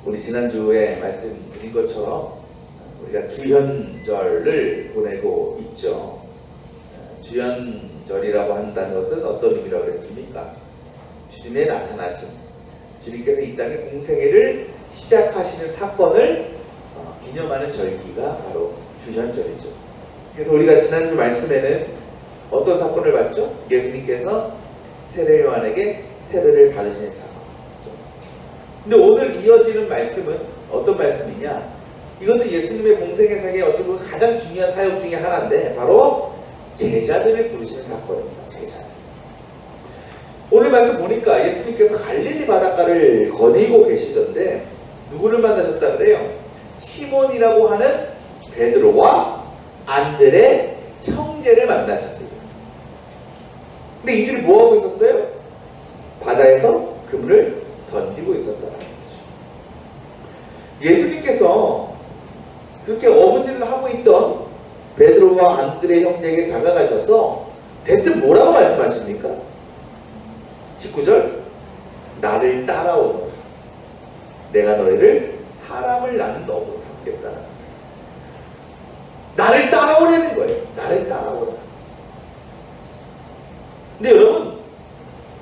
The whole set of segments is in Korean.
우리 지난주에 말씀드린 것처럼 우리가 주현절을 보내고 있죠. 주현절이라고 한다는 것은 어떤 의미라고 했습니까? 주님의 나타나심, 주님께서 이 땅에 공생애를 시작하시는 사건을 기념하는 절기가 바로 주현절이죠. 그래서 우리가 지난주 말씀에는 어떤 사건을 봤죠? 예수님께서 세례 요한에게 세례를 받으신 사건. 근데 오늘 이어지는 말씀은 어떤 말씀이냐? 이것도 예수님의 공생의 사역의 어떻게 보면 가장 중요한 사역 중에 하나인데 바로 제자들을 부르시는 사건입니다. 제자들. 오늘 말씀 보니까 예수님께서 갈릴리 바닷가를 거닐고 계시던데 누구를 만나셨다 그래요? 시몬이라고 하는 베드로와 안드레 형제를 만나셨대요. 근데 이들이 뭐하고 있었어요? 바다에서 그물을 던지고 있었다는 거죠. 예수님께서 그렇게 어부질을 하고 있던 베드로와 안드레 형제에게 다가가셔서 대뜸 뭐라고 말씀하십니까? 19절, 나를 따라오너라. 내가 너희를 사람을 낳는 어부로 삼겠다는 거예요. 나를 따라오라는 거예요. 나를 따라오라. 근데 여러분,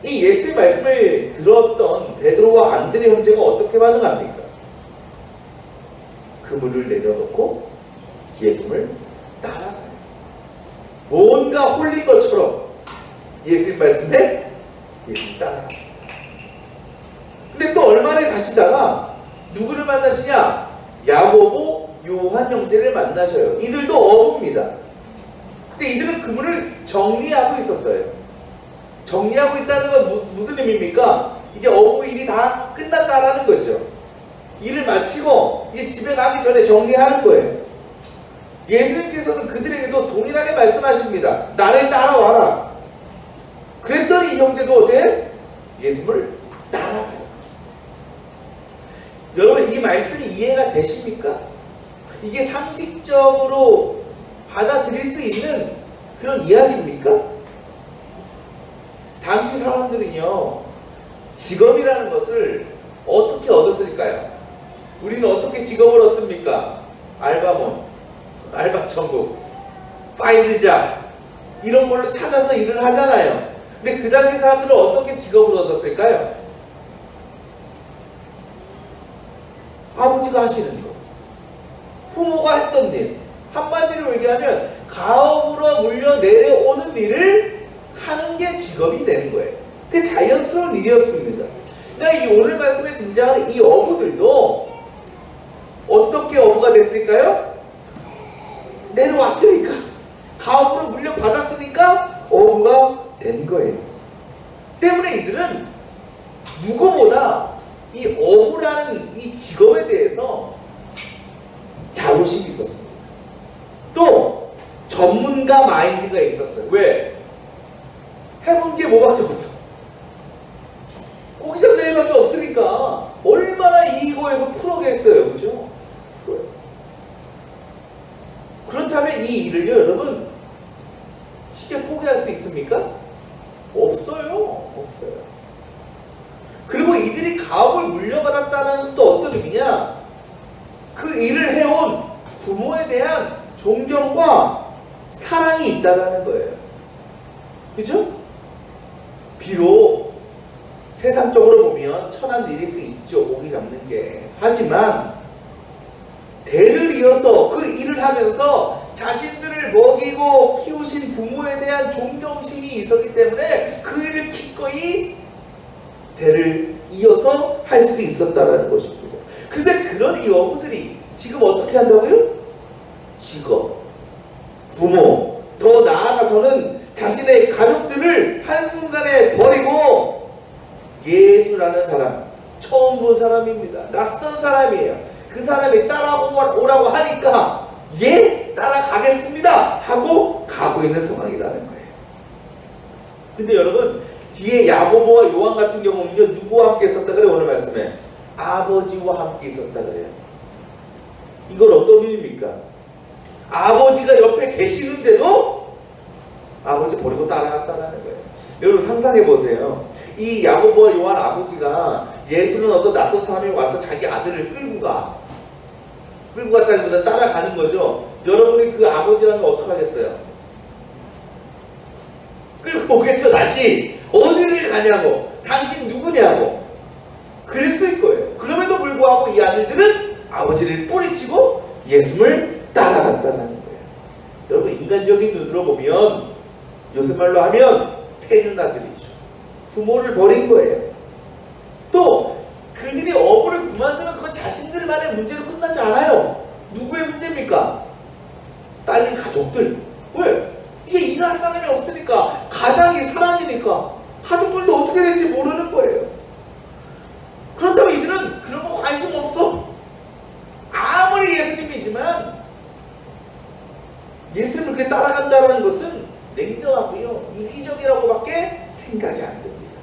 이 예수의 말씀을 들었던 베드로와 안드레 형제가 어떻게 반응합니까? 그물을 내려놓고 예수님을 따라가요. 뭔가 홀린 것처럼 예수님 말씀에 예수님 따라갑니다. 근데 또 얼마나 가시다가 누구를 만나시냐? 야고보, 요한 형제를 만나셔요. 이들도 어부입니다. 근데 이들은 그물을 정리하고 있었어요. 정리하고 있다는 건 무슨 의미입니까? 이제 어부 일이 다 끝났다라는 거죠. 일을 마치고 이제 집에 가기 전에 정리하는 거예요. 예수님께서는 그들에게도 동일하게 말씀하십니다. 나를 따라와라. 그랬더니 이 형제도 어때? 예수님을 따라가요. 여러분, 이 말씀이 이해가 되십니까? 이게 상식적으로 받아들일 수 있는 그런 이야기입니까? 당시 사람들은요, 직업이라는 것을 어떻게 얻었을까요? 우리는 어떻게 직업을 얻습니까? 알바몬, 알바천국, 파인드잡 이런 걸로 찾아서 일을 하잖아요. 근데 그 당시 사람들은 어떻게 직업을 얻었을까요? 아버지가 하시는 거, 부모가 했던 일, 한마디로 얘기하면 가업으로 물려 내려오는 일을 하는 게 직업이 되는 거예요. 그게 자연스러운 일이었습니다. 그러니까 이 오늘 말씀에 등장하는 이 어부들도 어떻게 어부가 됐을까요? 내려왔으니까, 가업으로 물려받았으니까 어부가 된 거예요. 때문에 이들은 누구보다 이 어부라는 이 직업에 대해서 자부심이 있었습니다. 또 전문가 마인드가 있었어요. 왜? 해본 게 뭐밖에 없어. 고기 잡는 일밖에 없으니까 얼마나 이거에서 프로겠어요. 그죠? 프로예요. 그렇다면 이 일을요, 여러분, 쉽게 포기할 수 있습니까? 없어요. 없어요. 그리고 이들이 가업을 물려받았다는 것도 어떤 의미냐? 그 일을 해온 부모에 대한 존경과 사랑이 있다는 거예요. 그죠? 비록 세상적으로 보면 천한 일일 수 있죠, 고기 잡는 게. 하지만 대를 이어서 그 일을 하면서 자신들을 먹이고 키우신 부모에 대한 존경심이 있었기 때문에 그 일을 기꺼이 대를 이어서 할 수 있었다는 것입니다. 근데 그런 이 어부들이 지금 어떻게 한다고요? 직업, 부모, 더 나아가서는 자신의 가족들을 한순간에 버리고 예수라는 사람, 처음 본 사람입니다. 낯선 사람이에요. 그 사람이 따라오라고 하니까 예, 따라가겠습니다 하고 가고 있는 상황이라는 거예요. 근데 여러분, 뒤에 야고보와 요한 같은 경우는요, 누구와 함께 있었다 그래요? 오늘 말씀에 아버지와 함께 있었다 그래요. 이걸 어떤 의미입니까? 아버지가 옆에 계시는데도 아버지 버리고 따라갔다라는 거예요. 여러분 상상해 보세요. 이 야고보와 요한 아버지가 예수는 어떤 낯선 사람이 와서 자기 아들을 끌고 갔다기보다 따라가는 거죠. 여러분이 그 아버지라면 어떡하겠어요? 끌고 오겠죠. 다시 어디를 가냐고, 당신 누구냐고 그랬을 거예요. 그럼에도 불구하고 이 아들들은 아버지를 뿌리치고 예수를 따라갔다는 거예요. 여러분 인간적인 눈으로 보면, 요새 말로 하면 패는 아들이죠. 부모를 버린 거예요. 또 그들이 어부를 그만두면 그건 자신들만의 문제로 끝나지 않아요. 누구의 문제입니까? 딸린 가족들. 왜? 이제 일할 사람이 없으니까, 가장이 사라지니까 가족들도 어떻게 될지 모르는 거예요. 그렇다면 이들은 그런 거 관심 없어. 아무리 예수님이지만 예수님을 그렇게 따라간다는 것은 냉정하고요, 이기적이라고밖에 생각이 안 됩니다.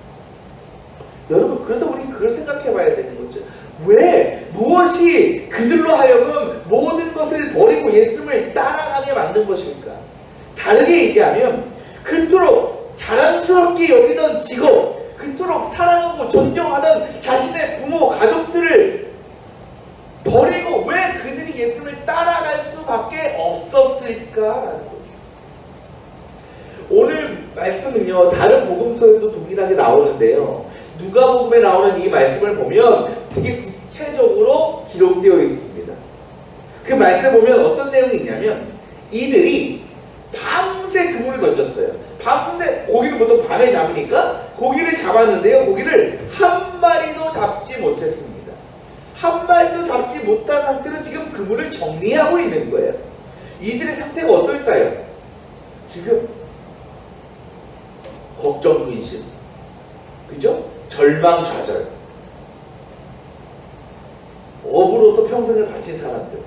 여러분, 그래도 우리 그걸 생각해 봐야 되는 거죠. 왜? 무엇이 그들로 하여금 모든 것을 버리고 예수님을 따라가게 만든 것일까? 다르게 얘기하면, 그토록 자랑스럽게 여기던 직업, 그토록 사랑하고 존경하던 자신의 부모, 가족들을 버리고 왜 그들이 예수님을 따라갈 수밖에 없었을까라는 거죠. 오늘 말씀은요, 다른 복음서에도 동일하게 나오는데요, 누가복음에 나오는 이 말씀을 보면 되게 구체적으로 기록되어 있습니다. 그 말씀을 보면 어떤 내용이 있냐면, 이들이 밤새 그물을 던졌어요. 밤새, 고기를 보통 밤에 잡으니까 고기를 잡았는데요, 고기를 한 마리도 잡지 못했습니다. 한 마리도 잡지 못한 상태로 지금 그물을 정리하고 있는 거예요. 이들의 상태가 어떨까요? 지금 걱정, 근심, 그죠? 절망좌절, 업으로서 평생을 바친 사람들,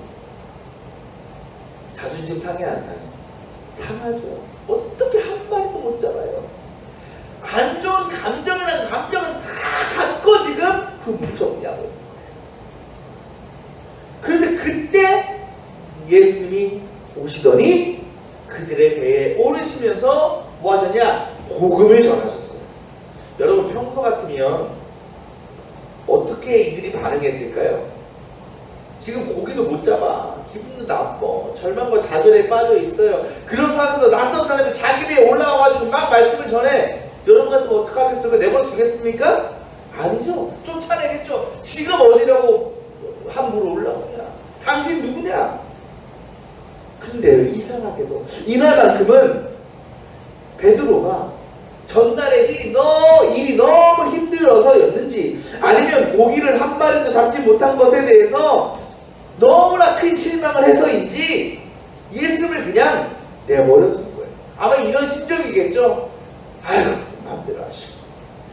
자존심 상해 안 상해? 상하죠. 어떻게 한 마리도 못 잡아요? 안 좋은 감정은 다 갖고 지금 그물을 정리하고 있는 거예요. 그런데 그때 예수님이 오시더니 그들의 배에 오르시면서 뭐 하셨냐? 복음을 전하셨어요. 여러분, 평소 같으면 어떻게 이들이 반응했을까요? 지금 고기도 못 잡아, 기분도 나빠, 절망과 좌절에 빠져 있어요. 그런 상황에서 낯선 사람이 자기 배에 올라와가지고 막 말씀을 전해. 여러분 같으면 어떡하겠어요? 내버려 두겠습니까? 아니죠. 쫓아내겠죠. 지금 어디라고 함부로 올라오냐? 당신 누구냐? 근데 이상하게도 이날만큼은 베드로가 전날의 일이 너무 힘들어서였는지, 아니면 고기를 한 마리도 잡지 못한 것에 대해서 너무나 큰 실망을 해서인지 예수님을 그냥 내버려 둔 거예요. 아마 이런 심정이겠죠. 아유, 마음대로 하시고,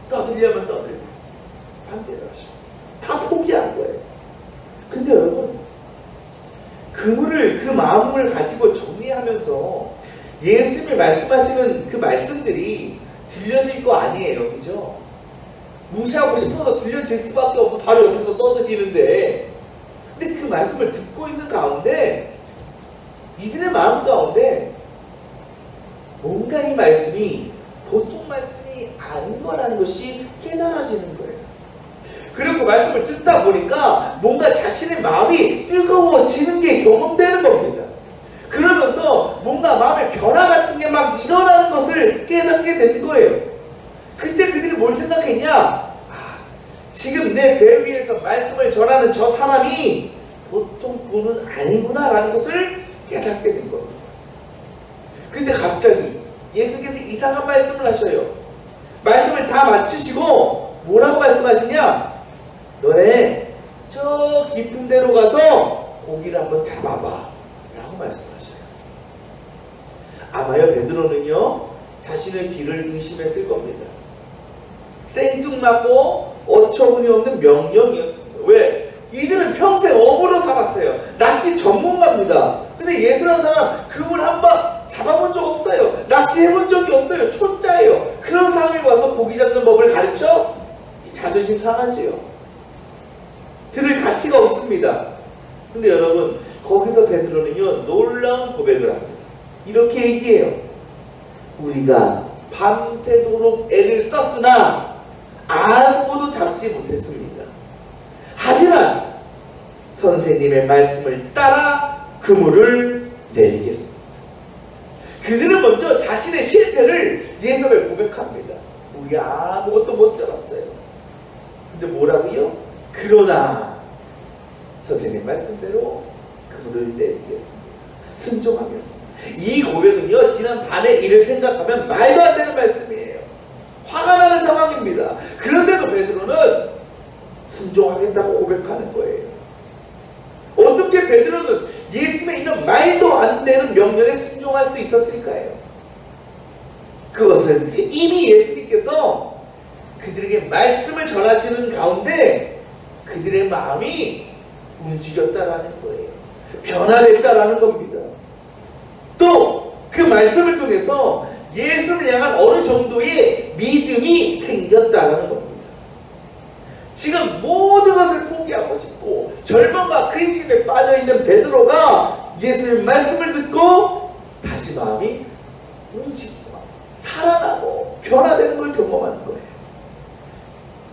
떠들려면 떠들고, 마음대로 하시고, 다 포기한 거예요. 근데 여러분, 그물을, 그 마음을 가지고 정리하면서 예수님이 말씀하시는 그 말씀들이 들려질 거 아니에요, 그죠? 무시하고 싶어서 들려질 수밖에 없어. 바로 옆에서 떠드시는데, 근데 그 말씀을 듣고 있는 가운데, 이들의 마음 가운데 뭔가 이 말씀이 보통 말씀이 아닌 거라는 것이 깨달아지는 거예요. 그리고 그 말씀을 듣다 보니까 뭔가 자신의 마음이 뜨거워지는 게 경험되는 겁니다. 그러면서 뭔가 마음의 변화 같은 게 막 일어나는 것을 깨닫게 된 거예요. 그때 그들이 뭘 생각했냐? 지금 내 배 위에서 말씀을 전하는 저 사람이 보통 분은 아니구나 라는 것을 깨닫게 된 겁니다. 근데 갑자기 예수께서 이상한 말씀을 하셔요. 말씀을 다 마치시고 뭐라고 말씀하시냐? 너네 저 깊은 데로 가서 고기를 한번 잡아봐 라고 말씀하셔요. 아마요, 베드로는요, 자신의 길을 의심했을 겁니다. 생뚱맞고 어처구니 없는 명령이었습니다. 왜? 이들은 평생 어부로 살았어요. 낚시 전문가입니다. 근데 예수라는 사람 그물 한번 잡아본 적 없어요. 낚시해본 적이 없어요. 초짜예요. 그런 사람이 와서 고기 잡는 법을 가르쳐? 자존심 상하지요. 들을 가치가 없습니다. 근데 여러분, 거기서 베드로는요, 놀라운 고백을 합니다. 이렇게 얘기해요. 우리가 밤새도록 애를 썼으나 아무도 잡지 못했습니다. 하지만 선생님의 말씀을 따라 그물을 내리겠습니다. 그들은 먼저 자신의 실패를 예수님에 고백합니다. 우리 아무것도 못 잡았어요. 근데 뭐라고요? 그러나 선생님 말씀대로 그물을 내리겠습니다. 순종하겠습니다. 이 고백은요, 지난 밤의 일을 생각하면 말도 안 되는 말씀이에요. 화가 나는 상황입니다. 그런데도 베드로는 순종하겠다고 고백하는 거예요. 어떻게 베드로는 예수님의 이런 말도 안 되는 명령에 순종할 수 있었을까요? 그것은 이미 예수님께서 그들에게 말씀을 전하시는 가운데 그들의 마음이 움직였다라는 거예요. 변화됐다라는 겁니다. 또 그 말씀을 통해서 예수를 향한 어느 정도의 믿음이 생겼다라는 겁니다. 지금 모든 것을 포기하고 싶고 절망과 근심에 빠져있는 베드로가 예수의 말씀을 듣고 다시 마음이 움직이고 살아나고 변화되는 걸 경험하는 거예요.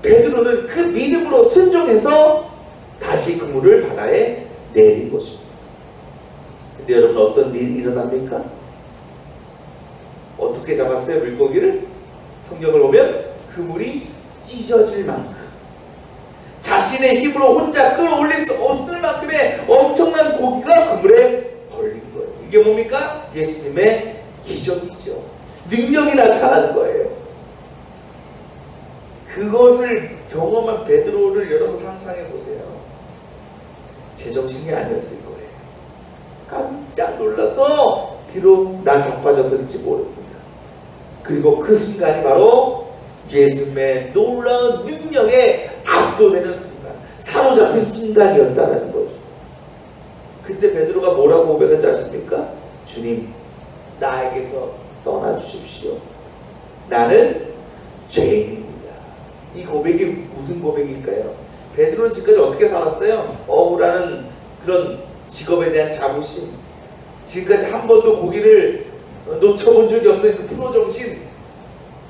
베드로는 그 믿음으로 순종해서 다시 그물을 바다에 내린 것입니다. 근데 여러분, 어떤 일이 일어납니까? 어떻게 잡았어요, 물고기를? 성경을 보면 그물이 찢어질 만큼, 자신의 힘으로 혼자 끌어올릴 수 없을 만큼의 엄청난 고기가 그물에 걸린 거예요. 이게 뭡니까? 예수님의 기적이죠. 능력이 나타나는 거예요. 그것을 경험한 베드로를 여러분 상상해 보세요. 제정신이 아니었을 거예요. 깜짝 놀라서 뒤로 나 자빠졌을지 모릅니다. 그리고 그 순간이 바로 예수님의 놀라운 능력에 압도되는 순간, 사로잡힌 순간이었다는 거죠. 그때 베드로가 뭐라고 고백한지 아십니까? 주님, 나에게서 떠나주십시오. 나는 죄인입니다. 이 고백이 무슨 고백일까요? 베드로는 지금까지 어떻게 살았어요? 억울하는 그런 직업에 대한 자부심, 지금까지 한 번도 고기를 놓쳐본 적이 없는 그 프로정신,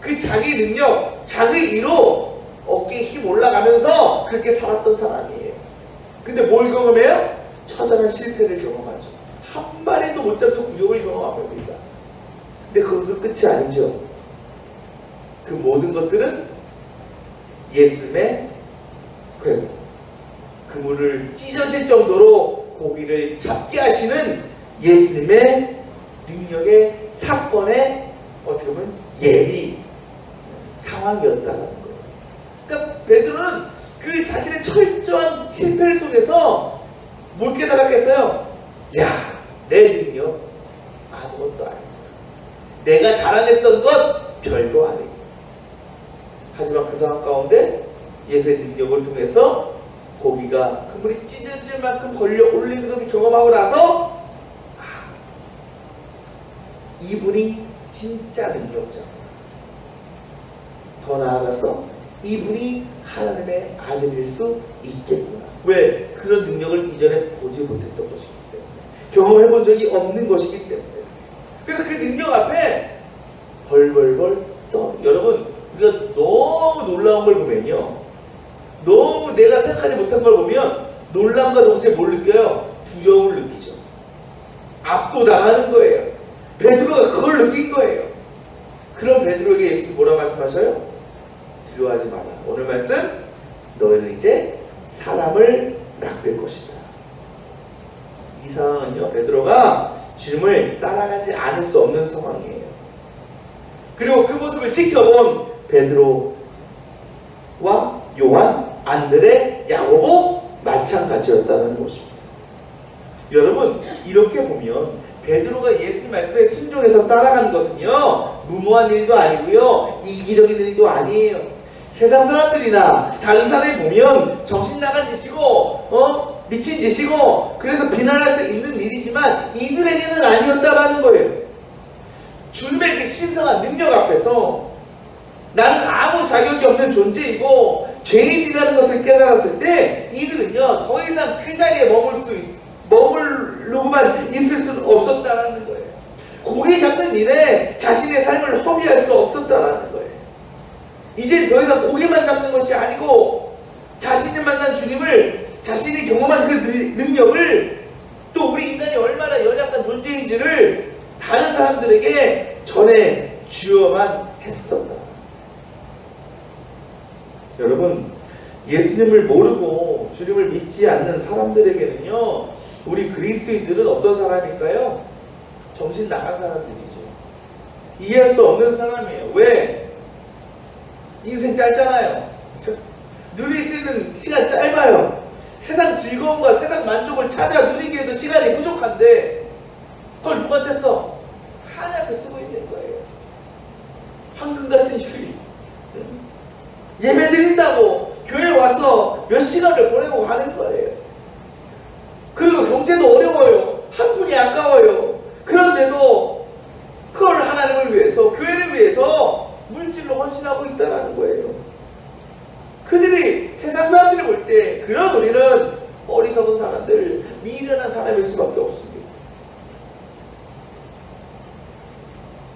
그 자기 능력, 자기 의로 어깨에 힘 올라가면서 그렇게 살았던 사람이에요. 근데 뭘 경험해요? 처절한 실패를 경험하죠. 한 마리도 못 잡는 굴욕을 경험합니다. 근데 그것도 끝이 아니죠. 그 모든 것들은 예수님의 회복, 그물을 찢어질 정도로 고기를 잡게 하시는 예수님의 능력의 사건의 어떻게 보면 예비 상황이었다는 거예요. 그러니까 베드로는 그 자신의 철저한 실패를 통해서 뭘 깨달았겠어요? 야, 내 능력 아무것도 아니야. 내가 자랑했던 것 별거 아니야. 하지만 그 상황 가운데 예수의 능력을 통해서 고기가 그물이 찢어질 만큼 걸려 올리는 것을 경험하고 나서 이분이 진짜 능력자구나. 더 나아가서 이분이 하나님의 아들일 수 있겠구나. 왜? 그런 능력을 이전에 보지 못했던 것이기 때문에, 경험해본 적이 없는 것이기 때문에. 그래서 그 능력 앞에 벌벌벌 떠. 여러분, 우리가 너무 놀라운 걸 보면요, 너무 내가 생각하지 못한 걸 보면 놀람과 동시에 뭘 느껴요? 두려움을 느끼죠. 압도당하는 거예요. 베드로가 그걸 느낀 거예요. 그럼 베드로에게 예수님이 뭐라 말씀하셔요? 두려워하지 마라. 오늘 말씀, 너희는 이제 사람을 낚을 것이다. 이 상황은요, 베드로가 주님을 따라가지 않을 수 없는 상황이에요. 그리고 그 모습을 지켜본 베드로와 요한, 안드레, 야고보 마찬가지였다는 것입니다. 여러분, 이렇게 보면 베드로가 예수 말씀에 순종해서 따라간 것은요, 무모한 일도 아니고요, 이기적인 일도 아니에요. 세상 사람들이나 다른 사람이 보면 정신 나간 짓이고 미친 짓이고 그래서 비난할 수 있는 일이지만 이들에게는 아니었다라는 거예요. 주님의 그 신성한 능력 앞에서 나는 아무 자격이 없는 존재이고 죄인이라는 것을 깨달았을 때 이들은요, 더 이상 그 자리에 머물르고만 있을 수는 없었다라는 거예요. 고기 잡는 일에 자신의 삶을 허비할 수 없었다라는 거예요. 이제 더 이상 고기만 잡는 것이 아니고 자신이 만난 주님을, 자신이 경험한 그 능력을, 또 우리 인간이 얼마나 연약한 존재인지를 다른 사람들에게 전해 주어만 했었다. 여러분, 예수님을 모르고 주님을 믿지 않는 사람들에게는요, 우리 그리스도인들은 어떤 사람일까요? 정신 나간 사람들이죠. 이해할 수 없는 사람이에요. 왜? 인생 짧잖아요. 누릴 수 있는 시간 짧아요. 세상 즐거움과 세상 만족을 찾아 누리기에도 시간이 부족한데 그걸 누구한테 써? 하나님 앞에 쓰고 있는 거예요. 황금 같은 휴일. 예배 드린다고 교회에 와서 몇 시간을 보내고 가는 거예요. 그리고 경제도 어려워요. 한 푼이 아까워요. 그런데도 그걸 하나님을 위해서, 교회를 위해서 물질로 헌신하고 있다는 거예요. 그들이, 세상 사람들이 볼 때 그런 우리는 어리석은 사람들, 미련한 사람일 수밖에 없습니다.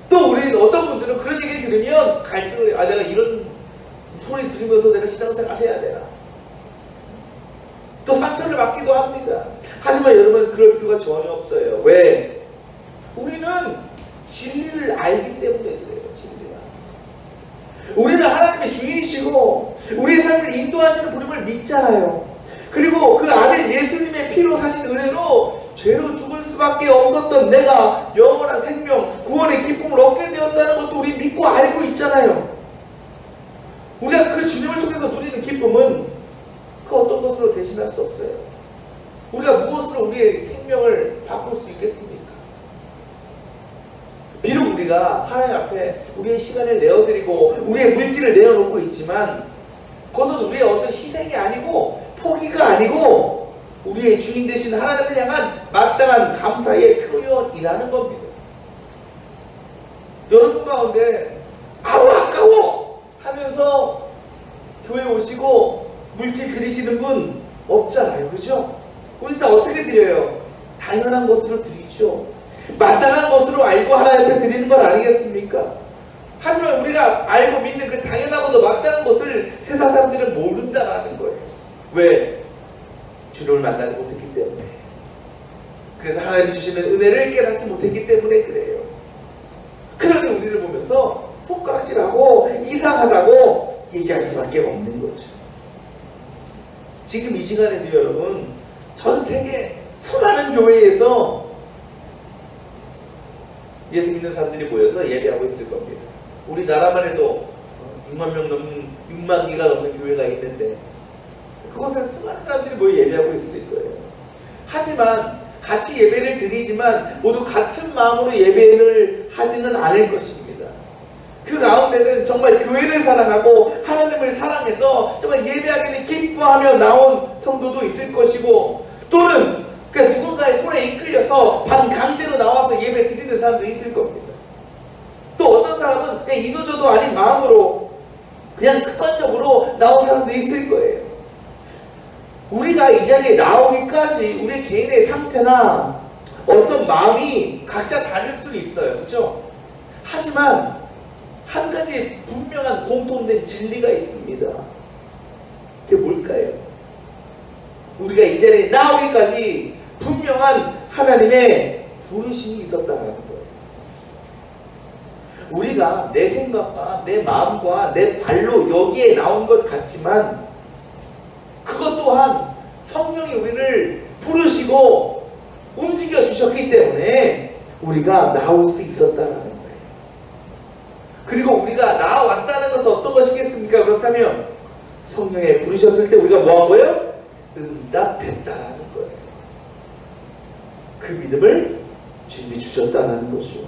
또 우리는, 어떤 분들은 그런 얘기를 들으면 갈등을 해요. 내가 이런 소리 들으면서 내가 신앙생활 해야 되나? 또 상처를 받기도 합니다. 하지만 여러분, 그럴 필요가 전혀 없어요. 왜? 우리는 진리를 알기 때문에 그래요. 진리를. 우리는 하나님의 주인이시고 우리의 삶을 인도하시는 분임을 믿잖아요. 그리고 그 아들 예수님의 피로 사신 은혜로 죄로 죽을 수밖에 없었던 내가 영원한 생명, 구원의 기쁨을 얻게 되었다는 것도 우리 믿고 알고 있잖아요. 우리가 그 주님을 통해서 누리는 기쁨은 그 어떤 것으로 대신할 수 없어요. 우리가 무엇으로 우리의 생명을 바꿀 수 있겠습니까? 비록 우리가 하나님 앞에 우리의 시간을 내어드리고 우리의 물질을 내어놓고 있지만 그것은 우리의 어떤 희생이 아니고 포기가 아니고 우리의 주인 되신 하나님을 향한 마땅한 감사의 표현이라는 겁니다. 여러분 가운데 아까워 하면서 교회 오시고 물질 드리시는 분 없잖아요. 그죠? 우리 다 어떻게 드려요? 당연한 것으로 드리죠. 마땅한 것으로 알고 하나님 앞에 드리는 건 아니겠습니까? 하지만 우리가 알고 믿는 그 당연하고도 마땅한 것을 세상 사람들은 모른다라는 거예요. 왜? 주님을 만나지 못했기 때문에. 그래서 하나님이 주시는 은혜를 깨닫지 못했기 때문에 그래요. 그러니 우리를 보면서 손가락질하고 이상하다고 얘기할 수밖에 없는 거죠. 지금 이 시간에도 여러분, 전 세계 수많은 교회에서 예수 믿는 사람들이 모여서 예배하고 있을 겁니다. 우리나라만 해도 6만 개가 넘는 교회가 있는데 그곳에 수많은 사람들이 모여 예배하고 있을 거예요. 하지만 같이 예배를 드리지만 모두 같은 마음으로 예배를 하지는 않을 것입니다. 그 가운데는 정말 교회를 사랑하고 하나님을 사랑해서 정말 예배하기를 기뻐하며 나온 성도도 있을 것이고, 또는 그냥 누군가의 손에 이끌려서 반강제로 나와서 예배 드리는 사람도 있을 겁니다. 또 어떤 사람은 그냥 이도저도 아닌 마음으로 그냥 습관적으로 나온 사람도 있을 거예요. 우리가 이 자리에 나오기까지 우리 개인의 상태나 어떤 마음이 각자 다를 수 있어요. 그렇죠? 하지만 한 가지 분명한 공통된 진리가 있습니다. 그게 뭘까요? 우리가 이 자리에 나오기까지 분명한 하나님의 부르심이 있었다는 거예요. 우리가 내 생각과 내 마음과 내 발로 여기에 나온 것 같지만 그것 또한 성령이 우리를 부르시고 움직여 주셨기 때문에 우리가 나올 수 있었다는 거예요. 그리고 우리가 나왔다는 것은 어떤 것이겠습니까? 그렇다면 성령에 부르셨을 때 우리가 뭐 한 거예요? 응답했다라는 거예요. 그 믿음을 주님이 주셨다는 것이죠.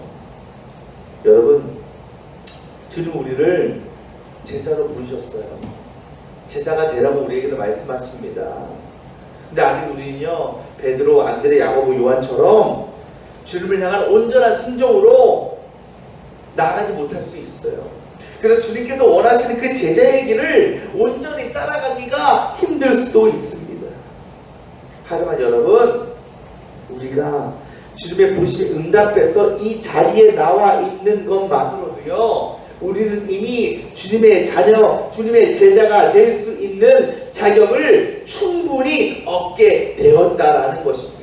여러분, 주님 우리를 제자로 부르셨어요. 제자가 되라고 우리에게도 말씀하십니다. 근데 아직 우리는요, 베드로, 안드레, 야고보, 요한처럼 주님을 향한 온전한 순종으로 나아가지 못할 수 있어요. 그래서 주님께서 원하시는 그 제자의 길을 온전히 따라가기가 힘들 수도 있습니다. 하지만 여러분, 우리가 주님의 부르심에 응답해서 이 자리에 나와 있는 것만으로도요, 우리는 이미 주님의 자녀, 주님의 제자가 될 수 있는 자격을 충분히 얻게 되었다라는 것입니다.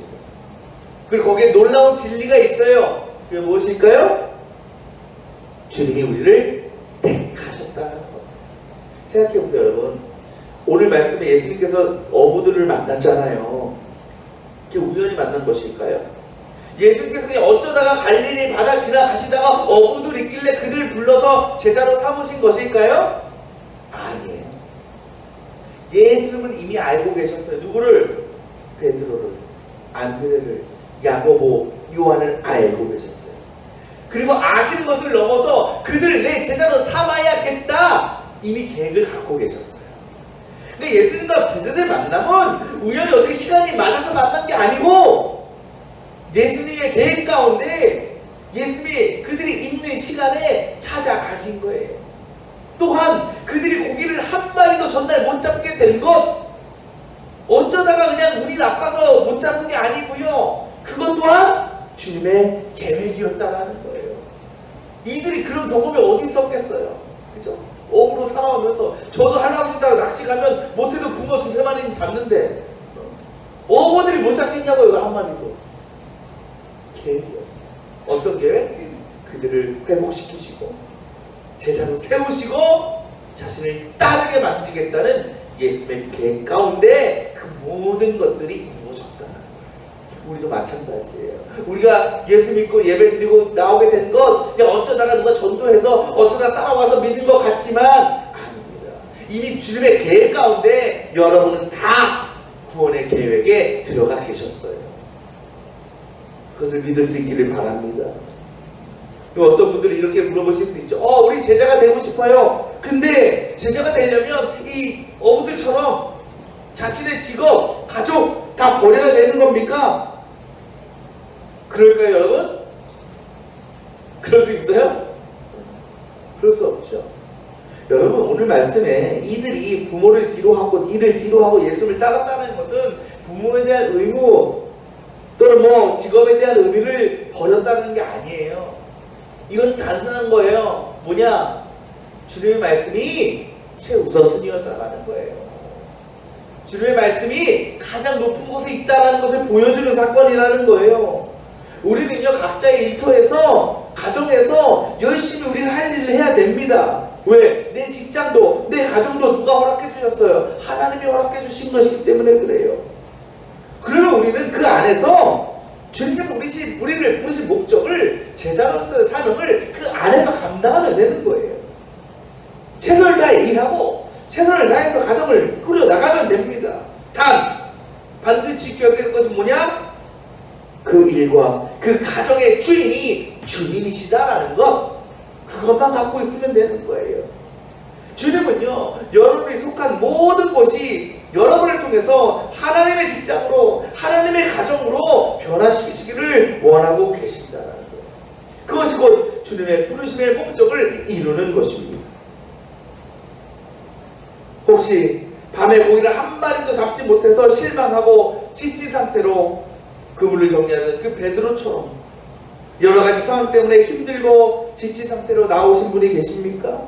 그리고 거기에 놀라운 진리가 있어요. 그게 무엇일까요? 주님이 우리를 택하셨다는 겁니다. 생각해보세요, 여러분. 오늘 말씀에 예수님께서 어부들을 만났잖아요. 그게 우연히 만난 것일까요? 예수님께서 그냥 어쩌다가 갈릴리 바다 지나가시다가 어부들 있길래 그들 불러서 제자로 삼으신 것일까요? 아니에요. 예수님은 이미 알고 계셨어요. 누구를? 베드로를, 안드레를, 야고보, 요한을 알고 계셨어요. 그리고 아시는 것을 넘어서 그들 내 제자로 삼아야겠다, 이미 계획을 갖고 계셨어요. 근데 예수님과 제자들 만남은 우연히 어떻게 시간이 맞아서 만난 게 아니고 예수님의 계획 가운데 예수님이 그들이 있는 시간에 찾아가신 거예요. 또한 그들이 고기를 한 마리도 전날 못 잡게 된 것, 어쩌다가 그냥 운이 나빠서 못 잡은 게 아니고요, 그것 또한 주님의 계획이었다라는 거예요. 이들이 그런 경험이 어디 있었겠어요? 그죠? 어부로 살아오면서 저도 할아버지 따라 낚시 가면 못해도 붕어 두세 마리는 잡는데 어부들이 못 잡겠냐고요, 한 마리도. 계획이었어요. 어떤 계획? 그들을 회복시키시고 제자로 세우시고 자신을 따르게 만들겠다는 예수님의 계획 가운데 그 모든 것들이 이루어졌다는 거예요. 우리도 마찬가지예요. 우리가 예수 믿고 예배 드리고 나오게 된 것, 그냥 어쩌다가 누가 전도해서 어쩌다 따라와서 믿은 것 같지만 아닙니다. 이미 주님의 계획 가운데 여러분은 다 구원의 계획에 들어가 계셨어요. 그것을 믿을 수 있기를 바랍니다. 어떤 분들이 이렇게 물어보실 수 있죠. 우리 제자가 되고 싶어요. 근데 제자가 되려면 이 어부들처럼 자신의 직업, 가족 다 버려야 되는 겁니까? 그럴까요, 여러분? 그럴 수 있어요? 그럴 수 없죠. 여러분, 오늘 말씀에 이들이 부모를 뒤로 하고 일을 뒤로 하고 예수를 따랐다는 것은 부모에 대한 의무 또는 직업에 대한 의미를 버렸다는 게 아니에요. 이건 단순한 거예요. 뭐냐? 주님의 말씀이 최우선순위였다라는 거예요. 주님의 말씀이 가장 높은 곳에 있다라는 것을 보여주는 사건이라는 거예요. 우리는요, 각자의 일터에서, 가정에서 열심히 우리는 할 일을 해야 됩니다. 왜? 내 직장도, 내 가정도 누가 허락해 주셨어요? 하나님이 허락해 주신 것이기 때문에 그래요. 그러면 우리는 그 안에서 주님께서 우리를 부르신 목적을, 제자로서의 사명을 그 안에서 감당하면 되는 거예요. 최선을 다해 일하고 최선을 다해서 가정을 꾸려나가면 됩니다. 단 반드시 기억해야 될 것은 뭐냐? 그 일과 그 가정의 주인이 주님이시다라는 것, 그것만 갖고 있으면 되는 거예요. 주님은요, 여러분이 속한 모든 것이 여러분을 통해서 하나님의 직장으로, 하나님의 가정으로 변화시키시기를 원하고 계신다는 거예요. 그것이 곧 주님의 부르심의 목적을 이루는 것입니다. 혹시 밤에 고기를 한 마리도 잡지 못해서 실망하고 지친 상태로 그물을 정리하는 그 베드로처럼 여러 가지 상황 때문에 힘들고 지친 상태로 나오신 분이 계십니까?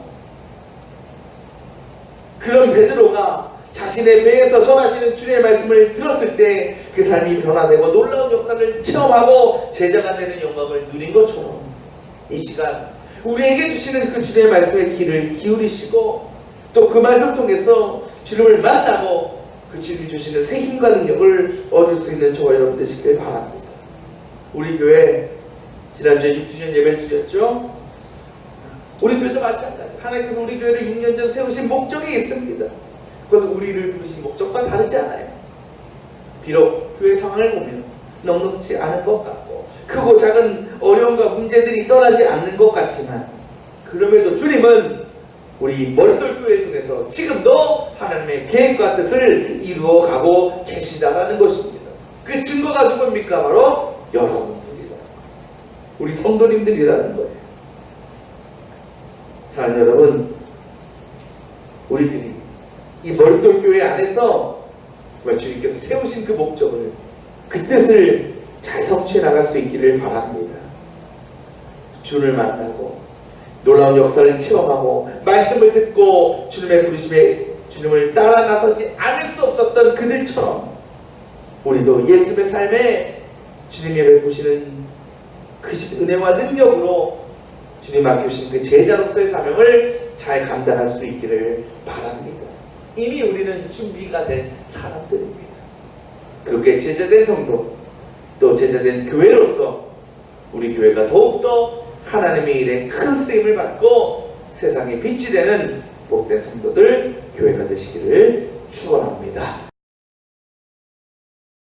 그런 베드로가 자신의 배에서 전하시는 주님의 말씀을 들었을 때 그 삶이 변화되고 놀라운 역사를 체험하고 제자가 되는 영광을 누린 것처럼 이 시간 우리에게 주시는 그 주님의 말씀에 귀를 기울이시고 또 그 말씀 통해서 주님을 만나고 그 주님이 주시는 새 힘과 능력을 얻을 수 있는 저와 여러분 되시길 바랍니다. 우리 교회 지난주에 6주년 예배를 드렸죠. 우리 교회도 마찬가지. 하나님께서 우리 교회를 6년 전 세우신 목적이 있습니다. 그것은 우리를 부르신 목적과 다르지 않아요. 비록 교회 상황을 보면 넉넉지 않은 것 같고 크고 작은 어려움과 문제들이 떠나지 않는 것 같지만 그럼에도 주님은 우리 머릿돌교회를 통해서 지금도 하나님의 계획과 뜻을 이루어가고 계시다라는 것입니다. 그 증거가 누굽니까? 바로 여러분들이라, 우리 성도님들이라는 거예요. 사랑하는 여러분, 우리들이 이 머릿돌교회 안에서 정말 주님께서 세우신 그 목적을, 그 뜻을 잘 성취해 나갈 수 있기를 바랍니다. 주를 만나고 놀라운 역사를 체험하고 말씀을 듣고 주님의 부르심에 주님을 따라 나서지 않을 수 없었던 그들처럼 우리도 예수님의 삶에 주님이 베푸시는 그 은혜와 능력으로 주님 맡겨주신 그 제자로서의 사명을 잘 감당할 수 있기를 바랍니다. 이미 우리는 준비가 된 사람들입니다. 그렇게 제자된 성도, 또 제자된 교회로서 우리 교회가 더욱더 하나님의 일에 큰 쓰임을 받고 세상에 빛이 되는 복된 성도들, 교회가 되시기를 축원합니다.